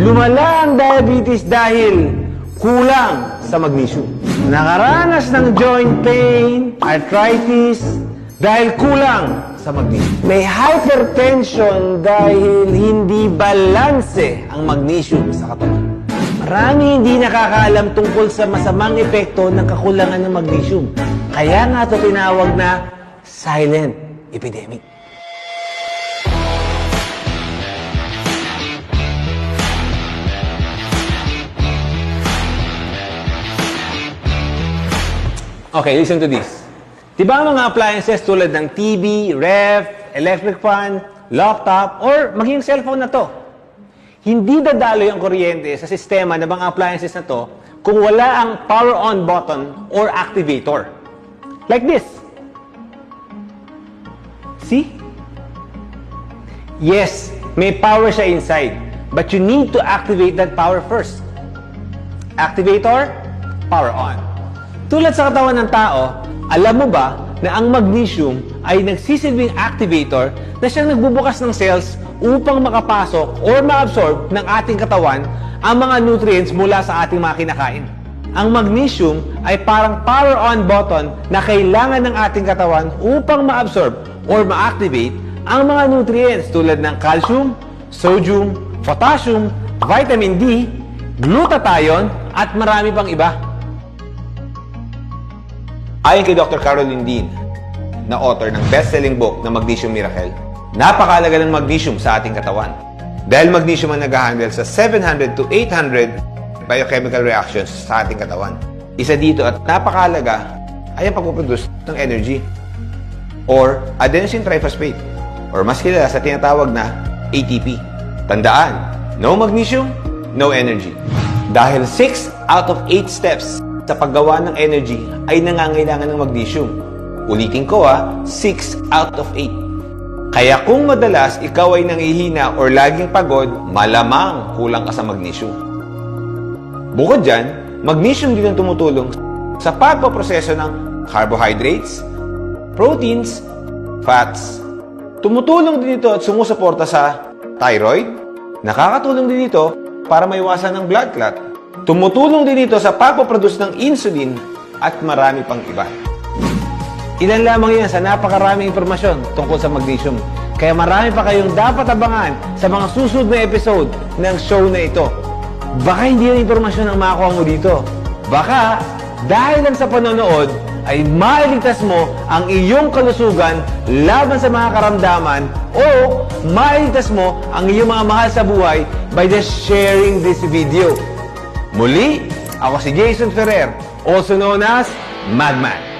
Lumala ang diabetes dahil kulang sa magnesium. Nakaranas ng joint pain, arthritis, dahil kulang sa magnesium. May hypertension dahil hindi balanse ang magnesium sa katawan. Marami hindi nakakaalam tungkol sa masamang epekto ng kakulangan ng magnesium. Kaya nga ito tinawag na silent epidemic. Okay, listen to this. Diba ang mga appliances tulad ng TV, ref, electric fan, laptop, or maging cellphone na to? Hindi dadaloy ang kuryente sa sistema ng mga appliances na to kung wala ang power on button or activator. Like this. See? Yes, may power siya inside, but you need to activate that power first. Activator, power on. Tulad sa katawan ng tao, alam mo ba na ang magnesium ay nagsisilbing activator na siyang nagbubukas ng cells upang makapasok or ma-absorb ng ating katawan ang mga nutrients mula sa ating mga kinakain. Ang magnesium ay parang power on button na kailangan ng ating katawan upang ma-absorb or ma-activate ang mga nutrients tulad ng calcium, sodium, potassium, vitamin D, glutathione at marami pang iba. Ayon kay Dr. Caroline Dean, na author ng best-selling book na Magnesium Miracle, napakahalaga ng magnesium sa ating katawan. Dahil magnesium ang nag-handle sa 700 to 800 biochemical reactions sa ating katawan. Isa dito at napakahalaga ay ang pagpuproduce ng energy or adenosine triphosphate or mas kilala sa tinatawag na ATP. Tandaan, no magnesium, no energy. Dahil 6 out of 8 steps sa paggawa ng energy ay nangangailangan ng magnesium. Ulitin ko 6 out of 8. Kaya kung madalas ikaw ay nangihina or laging pagod, malamang kulang ka sa magnesium. Bukod dyan, magnesium din ang tumutulong sa pagpaproseso ng carbohydrates, proteins, fats. Tumutulong din ito at sumusuporta sa thyroid. Nakakatulong din ito para maiwasan ng blood clot. Tumutulong din ito sa pagpaproduce ng insulin at marami pang iba. Ilan lamang yan sa napakaraming impormasyon tungkol sa magnesium. Kaya marami pa kayong dapat abangan sa mga susunod na episode ng show na ito. Baka hindi yung impormasyon ang makakuha mo dito. Baka dahil lang sa panonood ay mailigtas mo ang iyong kalusugan laban sa mga karamdaman o mailigtas mo ang iyong mga mahal sa buhay by just sharing this video. Muli, ako si Jason Ferrer, also known as Madman.